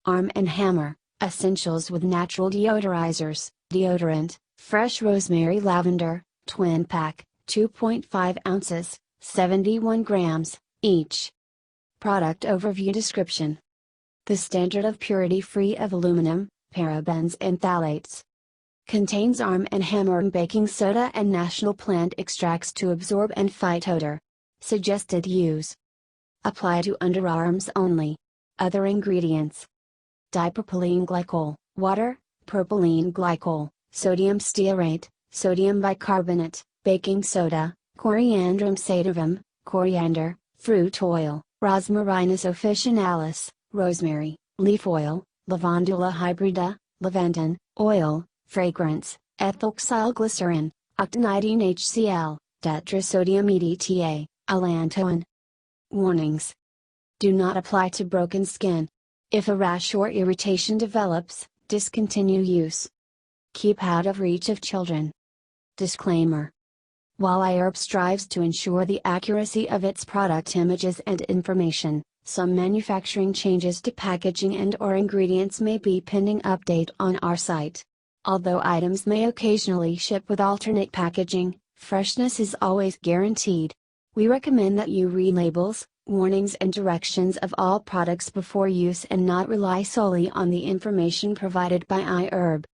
Arm & Hammer, Essentials with Natural Deodorizers, Deodorant, Fresh Rosemary Lavender, Twin Pack, 2.5 ounces, 71 grams, each. Product Overview Description. The standard of purity free of aluminum, parabens and phthalates. Contains Arm & Hammer baking soda and national plant extracts to absorb and fight odor. Suggested use. Apply to underarms only. Other ingredients. Dipropylene glycol, water, propylene glycol, sodium stearate, sodium bicarbonate, baking soda, coriandrum sativum, coriander, fruit oil, rosmarinus officinalis, rosemary, leaf oil, lavandula hybrida, lavandin, oil, fragrance, ethylhexylglycerin, octenidine HCl, tetrasodium edta, allantoin. Warnings. Do not apply to broken skin. If a rash or irritation develops, discontinue use. Keep out of reach of children. Disclaimer. While iHerb strives to ensure the accuracy of its product images and information, some manufacturing changes to packaging and/or ingredients may be pending update on our site. Although items may occasionally ship with alternate packaging, freshness is always guaranteed. We recommend that you read labels, warnings and directions of all products before use and not rely solely on the information provided by iHerb.